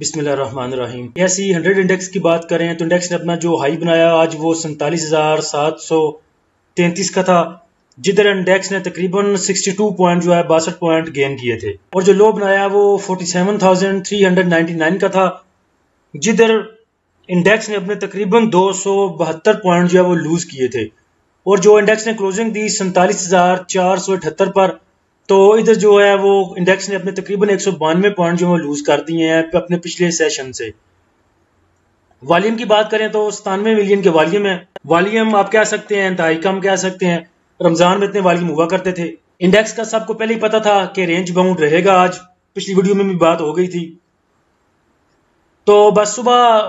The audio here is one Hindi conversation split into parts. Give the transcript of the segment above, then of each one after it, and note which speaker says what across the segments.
Speaker 1: बिस्मिल्लाहिर्रहमानिर्रहीम। ऐसी 100 इंडेक्स की बात करें तो इंडेक्स ने अपना जो हाई बनाया आज वो 47,733 का था, जिधर इंडेक्स ने तकरीबन 62 पॉइंट जो है 62 पॉइंट गेन किए थे। और जो लो बनाया वो 47,399 का था, जिधर इंडेक्स ने अपने तकरीबन 272 पॉइंट जो है वो लूज किए थे। और जो इंडेक्स ने क्लोजिंग दी 47,478 पर, तो इधर जो है वो इंडेक्स ने अपने तकरीबन 192 पॉइंट जो है लूज कर दिए हैं अपने पिछले सेशन से। वॉल्यूम की बात करें तो 97 मिलियन के वॉल्यूम है। वॉल्यूम आप कह सकते हैं इंतहाई कम कह सकते हैं, रमजान में इतने वॉल्यूम हुआ करते थे। इंडेक्स का सबको पहले ही पता था कि रेंज बाउंड रहेगा, आज पिछली वीडियो में भी बात हो गई थी। तो बस सुबह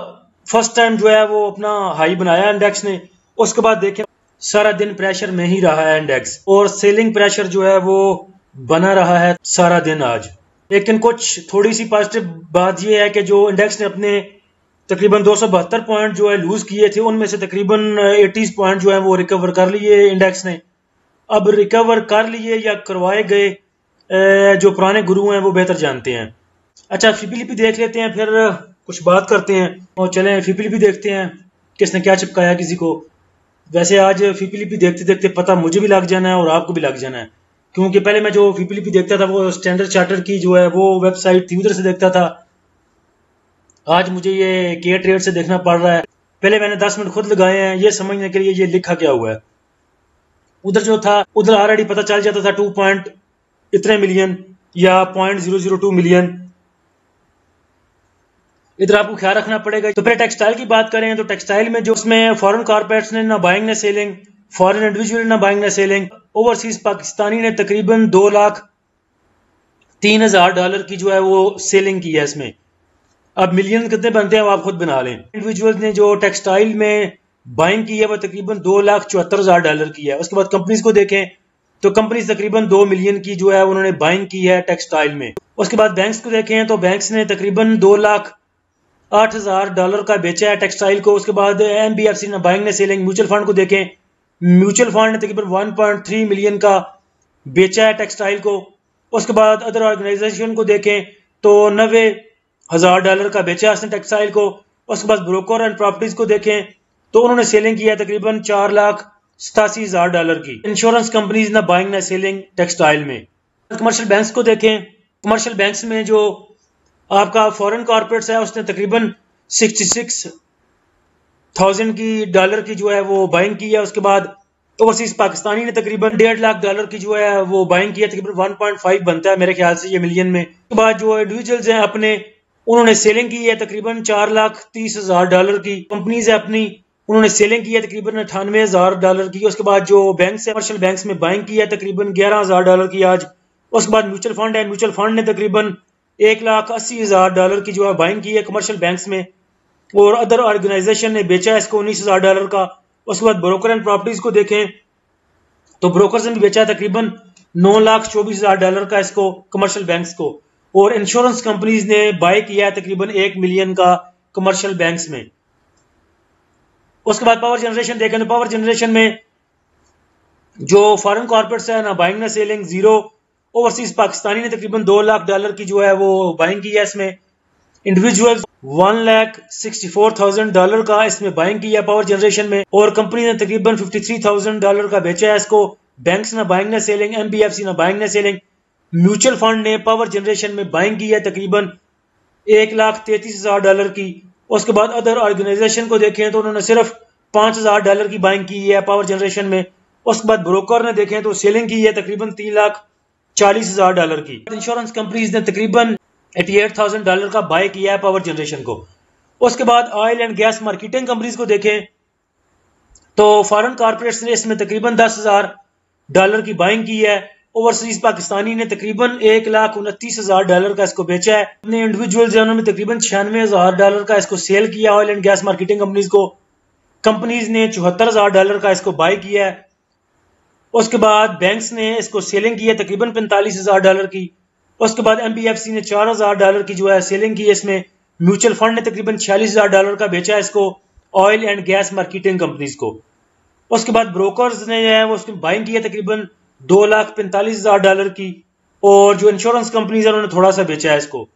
Speaker 1: फर्स्ट टाइम जो है वो अपना हाई बनाया इंडेक्स ने, उसके बाद देखें सारा दिन प्रेशर में ही रहा है इंडेक्स, और सेलिंग प्रेशर जो है वो बना रहा है सारा दिन आज। लेकिन कुछ थोड़ी सी पॉजिटिव बात यह है कि जो इंडेक्स ने अपने तकरीबन 272 पॉइंट जो है लूज किए थे, उनमें से तकरीबन 80 पॉइंट जो है वो रिकवर कर लिए इंडेक्स ने। अब रिकवर कर लिए या करवाए गए, जो पुराने गुरु हैं वो बेहतर जानते हैं। अच्छा, फिपीलिपी देख लेते हैं, फिर कुछ बात करते हैं। और चलें फिपीलिपी देखते हैं किसने क्या चिपकाया किसी को। वैसे आज फिपीलिपी देखते देखते पता मुझे भी लग जाना है और आपको भी लग जाना है, क्योंकि पहले मैं जो फिपीलिपी देखता था वो स्टैंडर्ड चार्टर की जो है वो वेबसाइट थी, उधर से देखता था। आज मुझे ये के ट्रेड से देखना पड़ रहा है। पहले मैंने 10 मिनट खुद लगाए हैं ये समझने के लिए ये लिखा क्या हुआ है। उधर जो था उधर ऑलरेडी पता चल जाता था 2 पॉइंट इतने मिलियन या 0.002 मिलियन। इधर आपको ख्याल रखना पड़ेगा। तो फिर टेक्सटाइल की बात करें तो टेक्सटाइल में जो उसमें फॉरेन कॉर्पोरेट्स ने ना बाइंग ने सेलिंग, फॉरेन इंडिविजुअल ना बाइंग ने सेलिंग, ओवरसीज पाकिस्तानी ने तकरीबन $2,03,000 की जो है वो सेलिंग की है इसमें। अब मिलियन कितने बनते हैं वो आप खुद बना लें। इंडिविजुअल ने जो टेक्सटाइल में बाइंग की है वो तकरीबन $2,74,000 की है। उसके बाद कंपनीज को देखें तो कंपनीज तकरीबन 2 मिलियन की जो है उन्होंने बाइंग की है टेक्सटाइल में। उसके बाद बैंक्स को देखें तो बैंक्स ने तकरीबन $2,08,000 का बेचा है टेक्सटाइल को। उसके बाद एनबीएफसी ने बाइंग ने सेलिंग। म्यूचुअल फंड को देखें, म्यूचुअल फंड ने तकरीबन 1.3 मिलियन का बेचा है टेक्सटाइल को। उसके बाद अदर ऑर्गेनाइजेशन को देखें तो $90,000 का बेचा है उसने टेक्सटाइल को। उसके बाद ब्रोकर एंड प्रॉपर्टीज को देखें तो उन्होंने सेलिंग किया तकरीबन $4,87,000 की। इंश्योरेंस कंपनीज ना बाइंग ना सेलिंग टेक्सटाइल में। कमर्शियल बैंक्स को देखें, कमर्शियल बैंक्स में जो आपका फॉरेन कॉर्पोरेट्स है उसने तकरीबन 66,000 की डॉलर की जो है वो बाइंग की है। उसके बाद ओवरसीज पाकिस्तानी ने तकरीबन $1.5 की जो है वो बाइंग की है, तकरीबन 1.5 बनता है मेरे ख्याल से ये मिलियन में। उसके बाद जो इंडिविजुअल्स हैं अपने, उन्होंने सेलिंग की है तकरीबन $4,30,000 की। कंपनीज है अपनी, उन्होंने सेलिंग की है तकरीबन $98,000 की। उसके बाद जो बैंक्स है कमर्शियल बैंक्स में बाइंग की है तकरीबन $11,000 की आज। उसके बाद म्यूचुअल फंड है, म्यूचुअल फंड ने तकरीबन $1,80,000 की जो है बाइंग की है कमर्शियल बैंक्स में। और अदर ऑर्गेनाइजेशन ने बेचा है इसको $19,000 का। उसके बाद ब्रोकर एंड प्रॉपर्टीज को देखें तो ब्रोकर्स ने भी बेचा है तकरीबन $9,24,000 का इसको कमर्शियल बैंक्स को। और इंश्योरेंस कंपनीज ने बाय किया है तकरीबन 1 मिलियन का कमर्शियल बैंक्स में। उसके बाद पावर जनरेशन देखें तो पावर जनरेशन में जो फॉरेन कॉर्पोरेट्स है ना बाइंग ना सेलिंग जीरो। ओवरसीज पाकिस्तानी ने तकरीबन $2,00,000 की जो है वो बाइंग की है इसमें। इंडिविजुअल $1,64,000 का इसमें बाइंग की है पावर जनरेशन में। और कंपनी ने तकरीबन $53,000 का बेचा है इसको। बैंक्स ना बाइंग ना सेलिंग, एनबीएफसी ना बाइंग ना सेलिंग। म्यूचुअल फंड ने पावर जनरेशन में बाइंग की है तकरीबन $1,33,000 की। उसके बाद अदर ऑर्गेनाइजेशन को देखें तो उन्होंने सिर्फ $5,000 की बाइंग की है पावर जनरेशन में। उसके बाद ब्रोकर ने देखें तो सेलिंग की है तकरीबन $3,40,000 की। इंश्योरेंस कंपनीज ने तकरीबन $88,000 का बाय किया है पावर जनरेशन को। उसके बाद oil and gas marketing companies को देखें तो फॉरेन कॉर्पोरेट्स ने इसमें तकरीबन $10,000 की बाइंग की है। ओवरसीज पाकिस्तानी ने तकरीबन $1,29,000 का इसको बेचा है। अपने इंडिविजुअल्स हैं उन्होंने तकरीबन $96,000 का इसको सेल किया oil and gas marketing companies को। कंपनीज ने $74,000 का इसको बाय किया है। उसके बाद बैंक्स ने इसको सेलिंग की है तकरीबन $45,000 की। उसके बाद एमबीएफसी ने $4,000 की जो है सेलिंग की है इसमें। म्यूचुअल फंड ने तकरीबन $46,000 का बेचा है इसको oil and gas marketing companies को। उसके बाद ब्रोकर्स ने जो है वो उसकी बाइंग की है तकरीबन $2,45,000 की। और जो इंश्योरेंस कंपनीज है उन्होंने थोड़ा सा बेचा है इसको।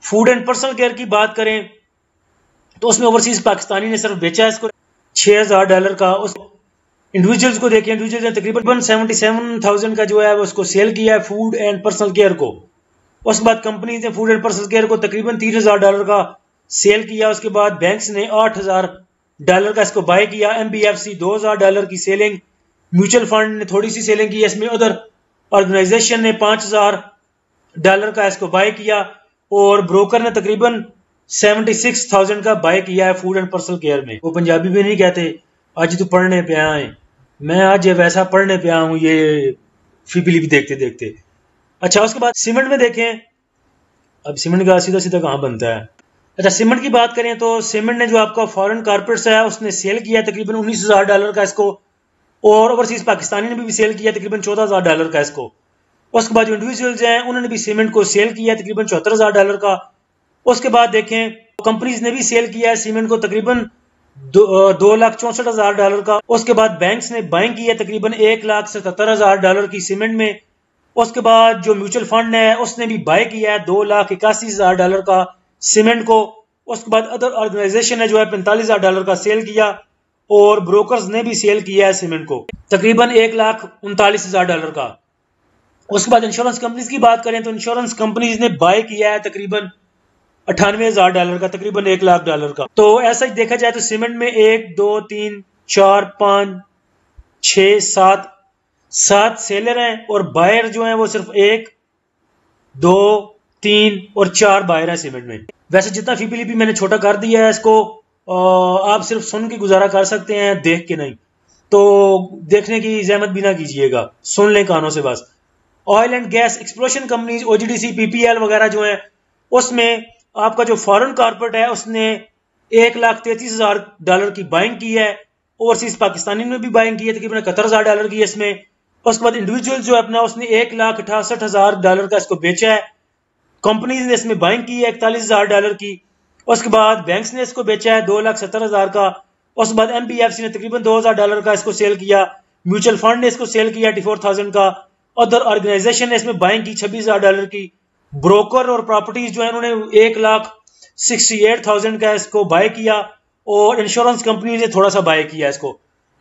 Speaker 1: फूड एंड पर्सनल केयर की बात करें तो उसमें ओवरसीज पाकिस्तानी ने सिर्फ बेचा है इसको $6,000 का। उस इंडिविजुअल्स को देखें, इंडिविजुअल्स ने तकरीबन 77,000 का जो है वो उसको सेल किया है फूड एंड पर्सनल केयर को। उसके बाद कंपनीज ने फूड एंड पर्सनल केयर को तकरीबन $30,000 का सेल किया। उसके बाद बैंक्स ने $8,000 का इसको बाय किया। MBFC $2,000 की सेलिंग, म्यूचुअल फंड ने थोड़ी सी सेलिंग की, इसमें अदर ऑर्गेनाइजेशन ने $5,000 का इसको बाय किया और ब्रोकर ने तकरीबन 76,000 का बाय किया है फूड एंड पर्सनल केयर में। वो पंजाबी में नहीं कहते आज तू पढ़ने पे आया है, मैं आज वैसा पढ़ने पे आया हूँ ये फीपिली भी देखते देखते। अच्छा, उसके बाद सीमेंट में देखें, अब सीमेंट का सीधा सीधा कहाँ बनता है। अच्छा, सीमेंट की बात करें तो सीमेंट ने जो आपका फॉरेन कारपोरेट्स है उसने सेल किया तकरीबन $19,000 का इसको, और ओवरसीज पाकिस्तानी ने भी सेल किया तकरीबन $14,000 का इसको। उसके बाद जो इंडिविजुअल्स हैं उन्होंने भी सीमेंट को सेल किया तकरीबन $74,000 का। उसके बाद देखें कंपनीज ने भी सेल किया है सीमेंट को तकरीबन $2,64,000 का। उसके बाद बैंक्स ने बाइंग की है तकरीबन $1,77,000 की सीमेंट में। उसके बाद जो म्यूचुअल फंड है उसने भी बाय किया है $2,81,000 का सीमेंट को। उसके बाद अदर ऑर्गेनाइजेशन है जो है $45,000 का सेल किया, और ब्रोकर्स ने भी सेल किया है सीमेंट को तकरीबन $1,39,000 का। उसके बाद इंश्योरेंस कंपनीज की बात करें तो इंश्योरेंस कंपनीज ने बाय किया है तकरीबन $98,000 का, तकरीबन $1,00,000 का। तो ऐसा ही देखा जाए तो सीमेंट में 1 2 3 4 5 6 7 सेलर हैं, और बायर जो है वो सिर्फ 1 2 3 और 4 बायर हैं सीमेंट में। वैसे जितना फीपिली मैंने छोटा कर दिया है इसको आप सिर्फ सुन के गुजारा कर सकते हैं, देख के नहीं। तो देखने की जहमत भी ना कीजिएगा, सुन लें कानों से बस। Oil and gas exploration companies OGDC PPL वगैरह जो है उसमें आपका जो फॉरेन कारपोरेट है उसने $1,33,000 की बाइंग की है। ओवरसीज पाकिस्तानी ने भी बाइंग की है तकरीबन $71,000 की इसमें। उसके बाद इंडिविजुअल जो अपना उसने $1,68,000 का इसको बेचा है। कंपनीज ने इसमें बाइंग की है $41,000 की। उसके बाद बैंक्स ने इसको बेचा है $2,70,000 का। उसके बाद MBFC ने तकरीबन $2,000 का इसको सेल किया। म्यूचुअल फंड ने इसको सेल किया 84,000 का। अदर ऑर्गेनाइजेशन ने इसमें बाइंग की $26,000 की। ब्रोकर और प्रॉपर्टीज जो है उन्होंने $1,68,000 का इसको बाय किया, और इंश्योरेंस कंपनी ने थोड़ा सा बाय किया इसको।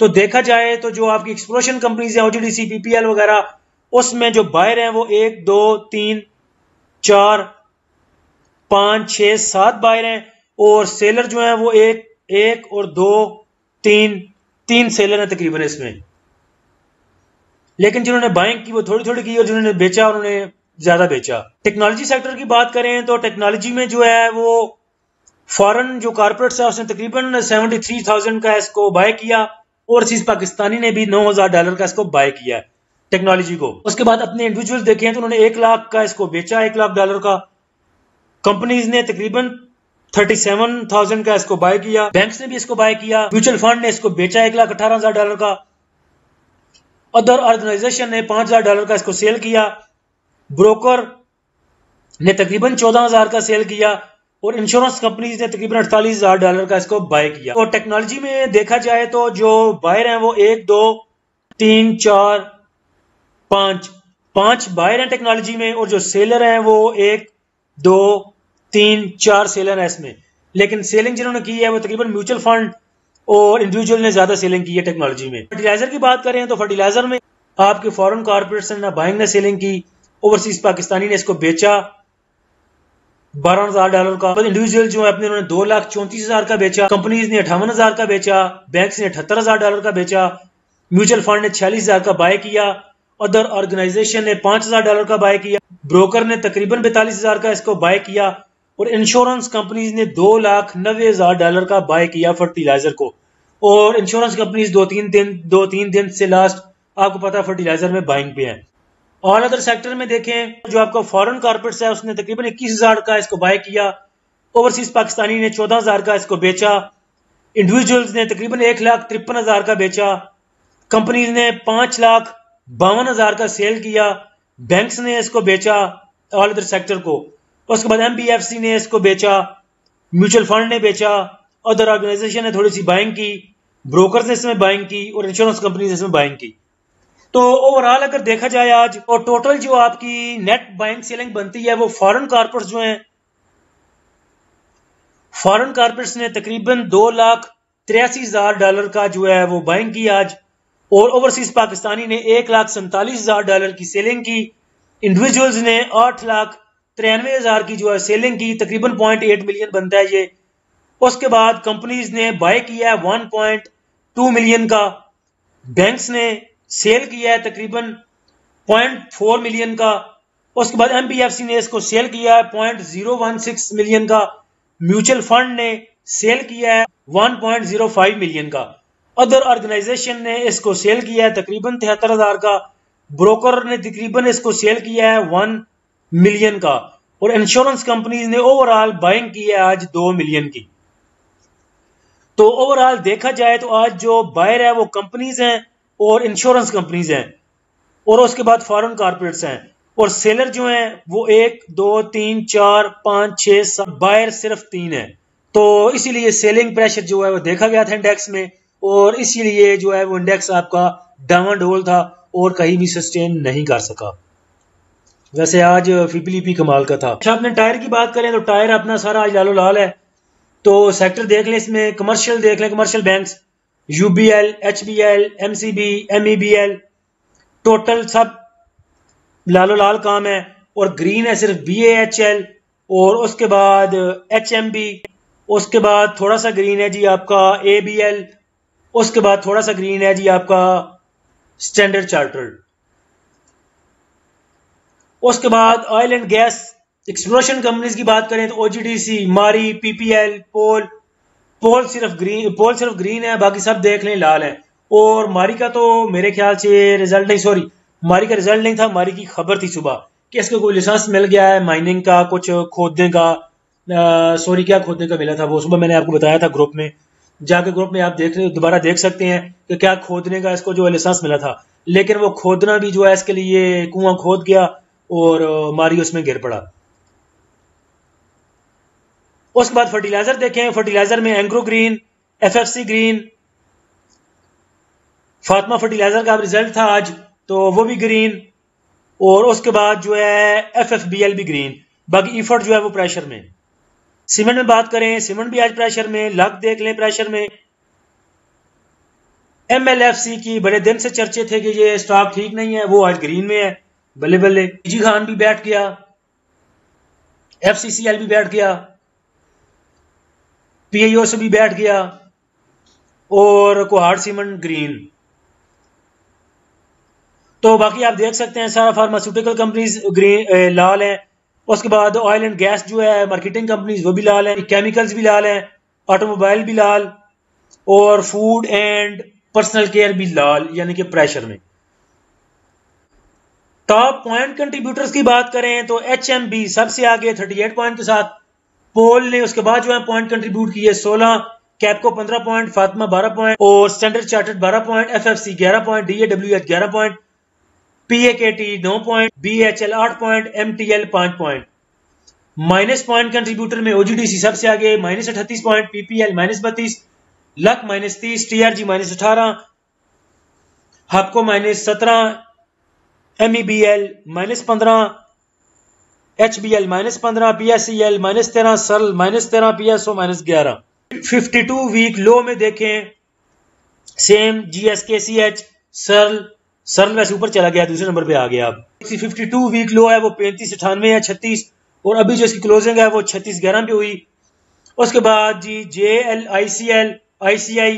Speaker 1: तो देखा जाए तो जो आपकी एक्सप्लोरेशन कंपनीज है OGDC PPL वगैरह उसमें जो बायर हैं वो 1 2 3 4 5 6 7 बायर हैं, और सेलर जो है वो 1 और 2 3 सेलर हैं तकरीबन इसमें। लेकिन जिन्होंने बाइंग की वो थोड़ी थोड़ी की, और जिन्होंने बेचा उन्होंने ज्यादा बेचा। टेक्नोलॉजी सेक्टर की बात करें तो टेक्नोलॉजी में जो है वो फॉरेन जो कारपोरेट्स है उसने तकरीबन 73,000 का इसको बाय किया, ओवरसीज पाकिस्तानी ने भी $9,000 का इसको बाय किया है टेक्नोलॉजी को। उसके बाद अपने इंडिविजुअल देखें तो उन्होंने 1 लाख का इसको बेचा, $1,00,000 का। कंपनीज ने तकरीबन 37,000 का इसको बाय किया। बैंक्स ने भी इसको बाय किया। म्यूचुअल फंड ने इसको बेचा $1,18,000 का। अदर ऑर्गेनाइजेशन ने $5,000 का इसको सेल किया। ब्रोकर ने तकरीबन 14,000 का सेल किया, और इंश्योरेंस कंपनीज ने तकरीबन $48,000 का इसको बाय किया। और टेक्नोलॉजी में देखा जाए तो जो बायर हैं वो 1 2 3 4 5 बायर हैं टेक्नोलॉजी में, और जो सेलर हैं वो 1 2 3 4 सेलर हैं इसमें। लेकिन सेलिंग जिन्होंने की है वो तकरीबन म्यूचुअल फंड और इंडिविजुअल ने ज्यादा सेलिंग की है टेक्नोलॉजी में। फर्टिलाइजर की बात करें तो फर्टिलाइजर में आपके फॉरेन कारपोरेट्स ने ना बाइंग ने सेलिंग की, ओवरसीज पाकिस्तानी ने इसको बेचा $12,000 का। इंडिविजुअल जो है अपने उन्होंने $2,34,000 का बेचा। कंपनीज ने $58,000 का बेचा। बैंक्स ने $78,000 का बेचा। म्यूचुअल फंड ने $46,000 का बाय किया। अदर ऑर्गेनाइजेशन ने $5,000 का बाय किया। ब्रोकर ने तकरीबन $42,000 का इसको बाय किया, और इंश्योरेंस कंपनीज ने $2,90,000 का बाय किया फर्टिलाइजर को। और इंश्योरेंस कंपनीज 2-3 दिन से लास्ट आपको पता है फर्टिलाइजर में बाइंग पे है। और अदर सेक्टर में देखें जो आपका फॉरेन कारपोरेट्स है उसने तकरीबन 21,000 का इसको बाय किया। ओवरसीज पाकिस्तानी ने 14,000 का इसको बेचा। इंडिविजुअल्स ने तकरीबन 1,53,000 का बेचा। कंपनीज ने 5,52,000 का सेल किया। बैंक्स ने इसको बेचा ऑल अदर सेक्टर को। उसके बाद MBFC ने इसको बेचा। म्यूचुअल फंड ने बेचा। अदर ऑर्गेनाइजेशन ने थोड़ी सी बाइंग की। ब्रोकर्स ने इसमें बाइंग की, और इंश्योरेंस कंपनी ने इसमें बाइंग की। तो ओवरऑल अगर देखा जाए आज, और टोटल जो आपकी नेट बाइंग सेलिंग बनती है वो फॉरेन कारपोरेट्स जो हैं फॉरेन कॉर्पोरेट्स ने तकरीबन $2,83,000 का जो है वो बाइंग की आज, और ओवरसीज पाकिस्तानी ने $1,47,000 की सेलिंग की। इंडिविजुअल्स ने 8,93,000 की जो है सेलिंग की, तकरीबन 0.8 मिलियन बनता है ये। उसके बाद कंपनीज ने बाय किया है 1.2 मिलियन का, बैंक्स ने सेल किया है तकरीबन 0.4 मिलियन का, उसके बाद एमपीएफसी ने इसको सेल किया है 0.016 मिलियन का, म्यूचुअल फंड ने सेल किया है 1.05 मिलियन का, अदर ऑर्गेनाइजेशन ने इसको सेल किया है तकरीबन 73,000 का, ब्रोकर ने तकरीबन इसको सेल किया है 1 मिलियन का, और इंश्योरेंस कंपनीज ने ओवरऑल बाइंग की है आज 2 मिलियन की। तो ओवरऑल देखा जाए तो आज जो बायर है वो कंपनीज हैं और इंश्योरेंस कंपनीज हैं, और उसके बाद फॉरेन कॉर्पोरेट्स हैं, और सेलर जो हैं वो 1 2 3 4 5 6 7, बायर सिर्फ 3 है। तो इसीलिए सेलिंग प्रेशर जो है वो देखा गया था इंडेक्स में, और इसीलिए जो है वो इंडेक्स आपका डामाडोल था और कहीं भी सस्टेन नहीं कर सका। वैसे आज फिपलीपी कमाल का था। अच्छा, अपने टायर की बात करें तो टायर अपना सारा आज लालो लाल है। तो सेक्टर देख लें, इसमें कमर्शियल देख लें, commercial banks UBL, HBL, MCB, MEBL, total सब लालो लाल काम है, और ग्रीन है सिर्फ बीएएचएल, और उसके बाद एचएमबी, उसके बाद थोड़ा सा ग्रीन है जी आपका एबीएल, उसके बाद थोड़ा सा ग्रीन है जी आपका स्टैंडर्ड चार्टर्ड। उसके बाद oil and gas exploration companies की बात करें तो ओजीडीसी, मारी, पीपीएल, पोल सिर्फ ग्रीन है, बाकी सब देख लें लाल है। और मारी का तो मेरे ख्याल से रिजल्ट नहीं, सॉरी मारी का रिजल्ट नहीं था, मारी की खबर थी सुबह कि इसको कोई लाइसेंस मिल गया है माइनिंग का, कुछ खोदने का, सॉरी क्या खोदने का मिला था वो सुबह मैंने आपको बताया था ग्रुप में, जाके ग्रुप में आप दोबारा देख सकते हैं कि क्या खोदने का इसको जो लाइसेंस मिला था। लेकिन वो खोदना भी जो है इसके लिए कुआं खोद गया और मारी उसमें गिर पड़ा। उसके बाद फर्टिलाइजर देखें, फर्टिलाइजर में Engro green, FFC green, Fatima fertiliser का रिजल्ट था आज तो वो भी ग्रीन, और उसके बाद जो है एफएफबीएल भी ग्रीन, बाकी इफर्ट जो है वो प्रेशर में। सीमेंट में बात करें, सीमेंट भी आज प्रेशर में, लक देख लें प्रेशर में। एमएलएफसी की बड़े दिन से चर्चे थे कि ये स्टॉक ठीक नहीं है, वो आज ग्रीन में है, बल्ले बल्ले। जी खान भी बैठ गया, एफसीसीएल भी बैठ गया, पीआईओ से भी बैठ गया, और कोहाड़ सीमेंट ग्रीन। तो बाकी आप देख सकते हैं सारा फार्मास्यूटिकल कंपनीज ग्रीन लाल है। उसके बाद ऑयल एंड गैस जो है, मार्केटिंग कंपनीज वो भी लाल है, केमिकल्स भी लाल है, ऑटोमोबाइल भी लाल, और फूड एंड पर्सनल केयर भी लाल, यानी कि प्रेशर में। टॉप पॉइंट कंट्रीब्यूटर्स की बात करें तो एचएमबी सबसे आगे 38 पॉइंट के साथ, पोल ने उसके बाद जो है पॉइंट कंट्रीब्यूट किए 16, कैपको 15 पॉइंट, फातिमा 12 पॉइंट, और Standard Chartered 12 point, FFC 11 point, DAWH 11 point, PAKT 9 point, BHL 8 point, MTL 5 point. Minus point contributor में ओजीडीसी सबसे आगे -38 point, PPL -32, Luck -30, TRG -18, Hubco -17, MEBL -15, HBL -15, PSEL -13, Searle -13, PSO -11। 52 week low में देखें सेम जीएसकेसीएच, सर्ल वैसे ऊपर चला गया, दूसरे नंबर पे आ गया। अब 52 वीक लो है वो 35.98 है, 36, और अभी जो इसकी क्लोजिंग है वो 36.11 पे हुई। उसके बाद जी JL, ICL, ICI,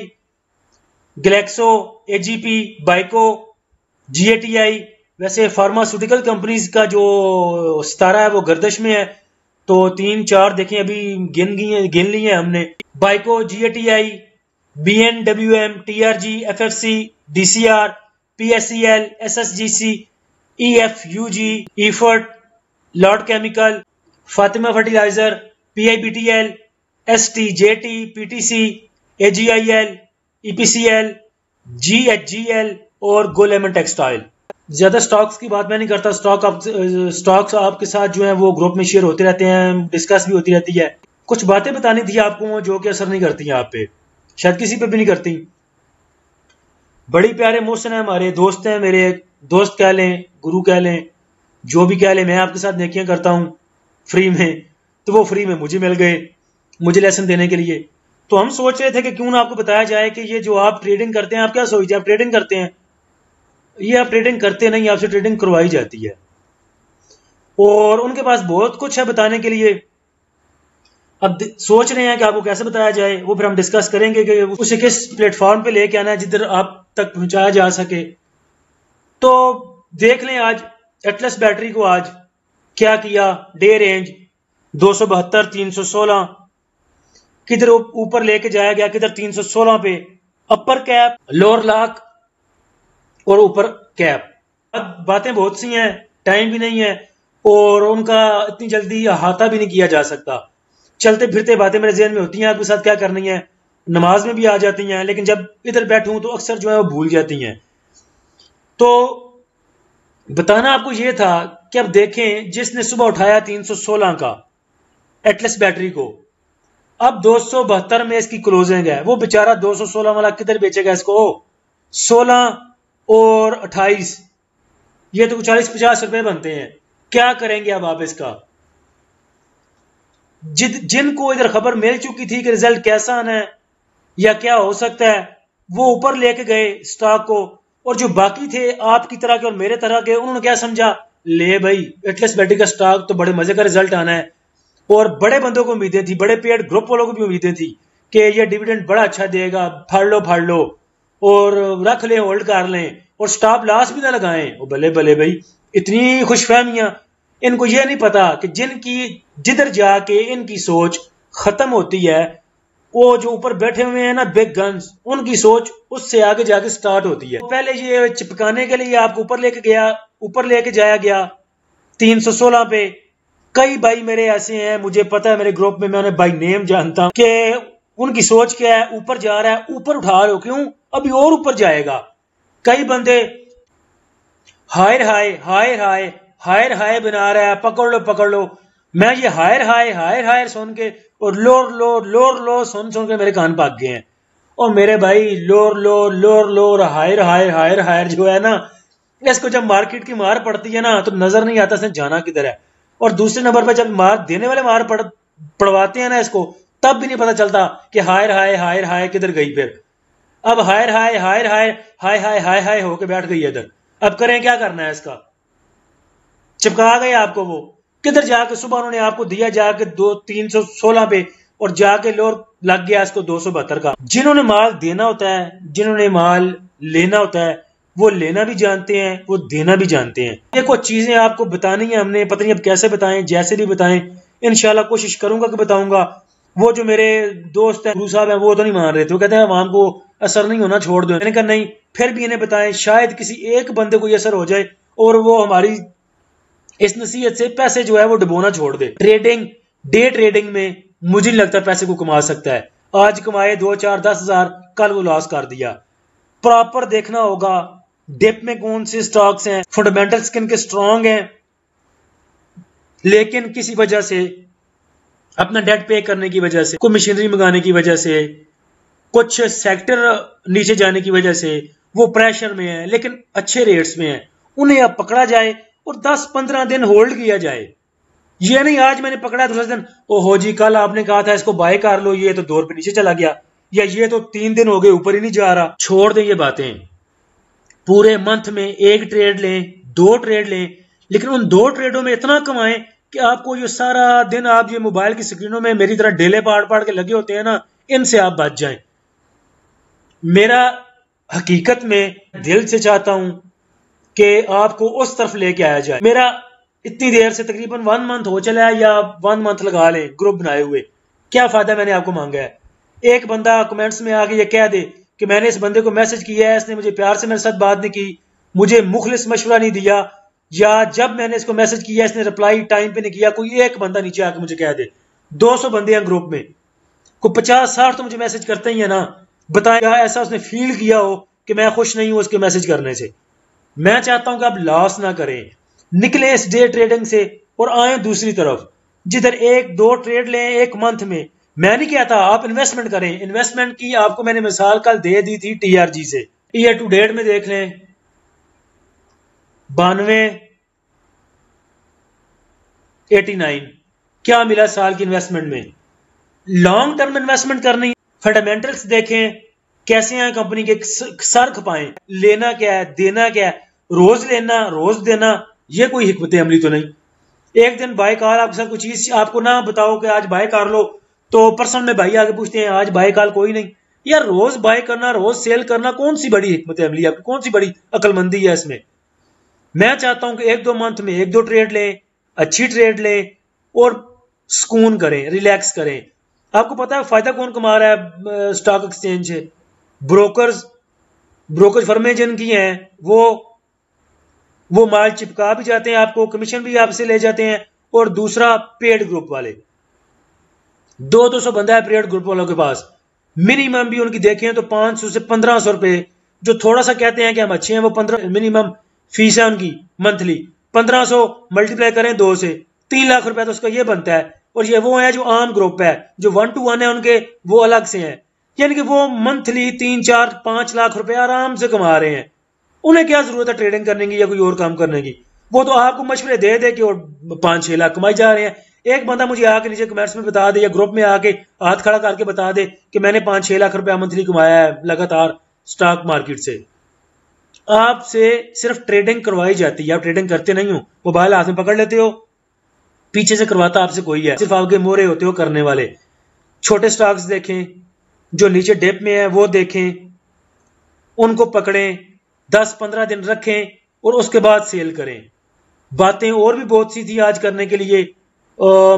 Speaker 1: Glaxo, AGP, Byco, GATI. वैसे फार्मास्यूटिकल कंपनीज का जो सितारा है वो गर्दिश में है, तो 3 4 देखें अभी गिन ली है हमने। Byco, GATI, BNWM, TRG, FFC, DCR, PSEL, SSGC, EFUG, EFERT, Lotte chemical, Fatima fertilizer, PIBTL, STJT, PTC, AGIL, EPCL, GHGL और गोलेमन टेक्सटाइल। ज्यादा स्टॉक्स की बात मैं नहीं करता, स्टॉक्स आपके साथ जो है वो ग्रुप में शेयर होते रहते हैं, डिस्कस भी होती रहती है। कुछ बातें बतानी थी आपको जो कि असर नहीं करती हैं आप पे, शायद किसी पे भी नहीं करती। बड़ी प्यारे मोहसिन है, हमारे दोस्त हैं, मेरे दोस्त कह लें, गुरु कह लें, जो भी कह लें। मैं आपके साथ नेकियां करता हूँ फ्री में, तो वो फ्री में मुझे मिल गए। मुझे लेसन देने के लिए। तो हम सोच रहे थे कि क्यों ना आपको बताया जाए कि ये जो आप ट्रेडिंग करते हैं, आप क्या सोचते हैं आप ट्रेडिंग करते हैं? ये आप ट्रेडिंग करते नहीं, आपसे ट्रेडिंग करवाई जाती है और उनके पास बहुत कुछ है बताने के लिए। अब सोच रहे हैं कि आपको कैसे बताया जाए, वो फिर हम डिस्कस करेंगे कि उसे किस प्लेटफॉर्म पे लेके आना है जिधर आप तक पहुंचाया जा सके। तो देख लें आज एटलस बैटरी को आज क्या किया। डे रेंज 272, 316, किधर ऊपर लेके जाया गया, किधर 316 पे अपर कैप, लोअर लॉक और ऊपर कैप। बातें बहुत सी हैं, टाइम भी नहीं है और उनका इतनी जल्दी अहाता भी नहीं किया जा सकता। चलते फिरते बातें मेरे जहन में होती हैं, आपके साथ क्या करनी है, नमाज में भी आ जाती हैं, लेकिन जब इधर बैठूं तो अक्सर जो है वो भूल जाती हैं। तो बताना आपको ये था कि अब देखें, जिसने सुबह उठाया 316 का एटलस बैटरी को, अब 272 में इसकी क्लोजिंग है, वो बेचारा 216 वाला किधर बेचेगा इसको? 16 और 28, ये तो 40-50 रुपए बनते हैं। क्या करेंगे अब आप इसका? जिनको इधर खबर मिल चुकी थी कि रिजल्ट कैसा आना है या क्या हो सकता है, वो ऊपर लेके गए स्टॉक को, और जो बाकी थे आपकी तरह के और मेरे तरह के, उन्होंने क्या समझा, ले भाई एटलस बैटरी का स्टॉक तो बड़े मजे का रिजल्ट आना है। और बड़े बंदों को उम्मीदें थी, बड़े पेड ग्रुप वालों को भी उम्मीदें थी कि ये डिविडेंड बड़ा अच्छा देगा, फाड़ लो और रख लें, होल्ड कर लें और स्टॉप लॉस भी ना लगाएं। ओ भले भले भाई, इतनी खुशफहमियां। इनको ये नहीं पता कि जिनकी जिधर जाके इनकी सोच खत्म होती है, वो जो ऊपर बैठे हुए हैं ना बिग गन्स, उनकी सोच उससे आगे जाके स्टार्ट होती है। पहले ये चिपकाने के लिए आपको ऊपर लेके जाया गया 316 पे। कई भाई मेरे ऐसे हैं, मुझे पता है, मेरे ग्रुप में मैं उन्हें बाई नेम जानता हूं कि उनकी सोच क्या है, ऊपर जा रहा है, ऊपर उठा रहे हो क्यों, अभी और ऊपर जाएगा। कई बंदे हायर हाय हायर हाय हायर हाय बना रहा है, पकड़ लो। मैं ये हायर सुन के और लोर सुन के मेरे कान पाक गए हैं। और मेरे भाई लोर हायर जो है ना, इसको जब मार्केट की मार पड़ती है ना तो नजर नहीं आता इसने जाना किधर है। और दूसरे नंबर पर जब मार देने वाले मार पड़वाते हैं ना इसको, तब भी नहीं पता चलता कि हायर हाय किधर गई। फिर अब हाय होके बैठ गई है इधर। अब करें क्या, करना है इसका? चिपका गए आपको वो, किधर जाके सुबह उन्होंने आपको दिया जाके 316 पे और जाके लोर लग गया इसको 272 का। जिन्होंने माल देना होता है, जिन्होंने माल लेना होता है, वो लेना भी जानते हैं, वो देना भी जानते हैं। ये कुछ चीजें आपको बतानी है हमने, पता नहीं अब कैसे बताएं, जैसे भी बताएं इंशाल्लाह कोशिश करूंगा कि बताऊंगा। वो जो मेरे दोस्त हैं, गुरु साहब हैं, वो तो नहीं मान रहे थे, वो कहते हैं अवाम को असर नहीं होना, छोड़ दो। मैंने कहा नहीं, फिर भी इन्हें बताएं, शायद किसी एक बंदे को असर हो जाए और वो हमारी इस नसीहत से पैसे जो है वो डुबोना छोड़ दे। डे ट्रेडिंग में मुझे नहीं लगता पैसे को कमा सकता है। आज कमाए 2, 4, 10 हजार, कल वो लॉस कर दिया। प्रॉपर देखना होगा डिप में कौन से स्टॉक्स हैं, फंडामेंटल्स किनके स्ट्रांग हैं, लेकिन किसी वजह से अपना डेट पे करने की वजह से, कोई मशीनरी मंगाने की वजह से, कुछ सेक्टर नीचे जाने की वजह से वो प्रेशर में है, लेकिन अच्छे रेट्स में है, उन्हें अब पकड़ा जाए और 10-15 दिन होल्ड किया जाए। ये नहीं आज मैंने पकड़ा दूसरे दिन, ओहो जी कल आपने कहा था इसको बाय कर लो, ये तो 2 रुपए नीचे चला गया, या ये तो 3 दिन हो गए ऊपर ही नहीं जा रहा। छोड़ दें ये बातें। पूरे मंथ में 1 ट्रेड लें, 2 ट्रेड लें, लेकिन उन 2 ट्रेडों में इतना कमाएं कि आपको ये सारा दिन आप ये मोबाइल की स्क्रीनों में मेरी तरह डेले पाड़ के लगे होते हैं ना, इनसे आप बच जाएं। मेरा हकीकत में दिल से चाहता हूं कि आपको उस तरफ लेके आया जाए। मेरा इतनी देर से तकरीबन 1 मंथ हो चला है, या 1 मंथ लगा लें ग्रुप बनाए हुए, क्या फायदा मैंने आपको मांगा है? एक बंदा कमेंट्स में आके ये कह दे कि मैंने इस बंदे को मैसेज किया है, इसने मुझे प्यार से मेरे साथ बात नहीं की, मुझे मुखलिस मशवरा नहीं दिया, या जब मैंने इसको मैसेज किया इसने रिप्लाई टाइम पे नहीं किया। कोई एक बंदा नीचे आके मुझे कह दे। 200 बंदे हैं ग्रुप में, कोई 50-60 तो मुझे मैसेज करते ही है ना। बताएं ऐसा उसने फील किया हो कि मैं खुश नहीं हूं उसके मैसेज करने से। मैं चाहता हूं कि आप लॉस ना करें, निकले इस डे ट्रेडिंग से और आए दूसरी तरफ, जिधर 1-2 ट्रेड लें 1 मंथ में। मैं नहीं कहता आप इन्वेस्टमेंट करें, इन्वेस्टमेंट की आपको मैंने मिसाल कल दे दी थी TRG से। ईयर टू डेट में देख लें 9289 क्या मिला साल की इन्वेस्टमेंट में। लॉन्ग टर्म इन्वेस्टमेंट करनी, फंडामेंटल्स देखें कैसे हैं कंपनी के, सर खपाएं, लेना क्या है, देना क्या है, रोज लेना रोज देना, ये कोई हिकमत अमली तो नहीं। एक दिन बाय कार आपके साथ कुछ चीज आपको ना बताओ कि आज बाय कार लो, तो पर्सन में भाई आगे पूछते हैं आज बाय कार कोई नहीं। यार रोज बाय करना रोज सेल करना कौन सी बड़ी हिकमत अमली आपकी, कौन सी बड़ी अक्लमंदी है इसमें। मैं चाहता हूं कि 1-2 मंथ में 1-2 ट्रेड लें, अच्छी ट्रेड लें और सुकून करें, रिलैक्स करें। आपको पता है फायदा कौन कमा रहा है स्टॉक एक्सचेंज से? ब्रोकर फर्में जिनकी हैं वो माल चिपका भी जाते हैं, आपको कमीशन भी आपसे ले जाते हैं। और दूसरा पेड ग्रुप वाले, 200 बंदा है पेड ग्रुप वालों के पास, मिनिमम भी उनकी देखें तो 500 से 1500 रुपए, जो थोड़ा सा कहते हैं कि हम अच्छे हैं, वो 15 मिनिमम फीस है उनकी मंथली। 1500 मल्टीप्लाई करें 2 से 3 लाख रुपए तो उसका ये बनता है। और ये वो है जो आम ग्रुप है, जो 1 to 1 है उनके, वो अलग से हैं, यानी कि वो मंथली 3-4-5 लाख रुपए आराम से कमा रहे हैं। उन्हें क्या जरूरत है ट्रेडिंग करने की या कोई और काम करने की? वो तो आपको मशवरे दे दे कि और 5-6 लाख कमाई जा रहे हैं। एक बंदा मुझे आके नीचे कमेंट्स में बता दे या ग्रुप में आके हाथ खड़ा करके बता दे कि मैंने 5-6 लाख रुपया मंथली कमाया है लगातार स्टॉक मार्केट से। आपसे सिर्फ ट्रेडिंग करवाई जाती है, आप ट्रेडिंग करते नहीं हो, मोबाइल हाथ में पकड़ लेते हो, पीछे से करवाता आपसे कोई है, सिर्फ आपके मोरे होते हो करने वाले। छोटे स्टॉक्स देखें जो नीचे डिप में है, वो देखें, उनको पकड़ें, 10-15 दिन रखें और उसके बाद सेल करें। बातें और भी बहुत सी थी आज करने के लिए,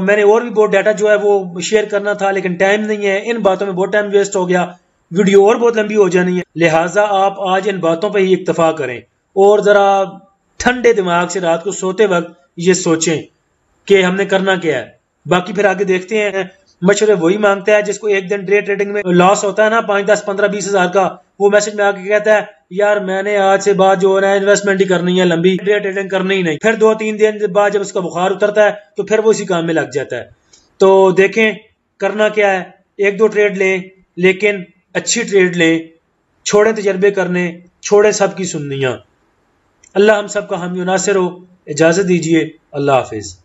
Speaker 1: मैंने और भी बहुत डाटा जो है वो शेयर करना था, लेकिन टाइम नहीं है, इन बातों में बहुत टाइम वेस्ट हो गया, वीडियो और बहुत लंबी हो जानी है। लिहाजा आप आज इन बातों पर ही इक्तफा करें और जरा ठंडे दिमाग से रात को सोते वक्त ये सोचें कि हमने करना क्या है। बाकी फिर आगे देखते हैं। मशवरे वही मांगता है जिसको एक दिन डे ट्रेडिंग में लॉस होता है ना 5-10-15-20 हजार का, वो मैसेज में आके कहता है यार मैंने आज से बाद जो है ना इन्वेस्टमेंट ही करनी है, लंबी डे ट्रेडिंग करनी ही नहीं। फिर 2-3 दिन बाद जब उसका बुखार उतरता है तो फिर वो इसी काम में लग जाता है। तो देखें करना क्या है, 1-2 ट्रेड लें, लेकिन अच्छी ट्रेड लें, छोड़े तजर्बे करने, छोड़े सबकी सुननियां। अल्लाह हम सबका हामी नासिर हो। इजाजत दीजिए, अल्लाह हाफिज।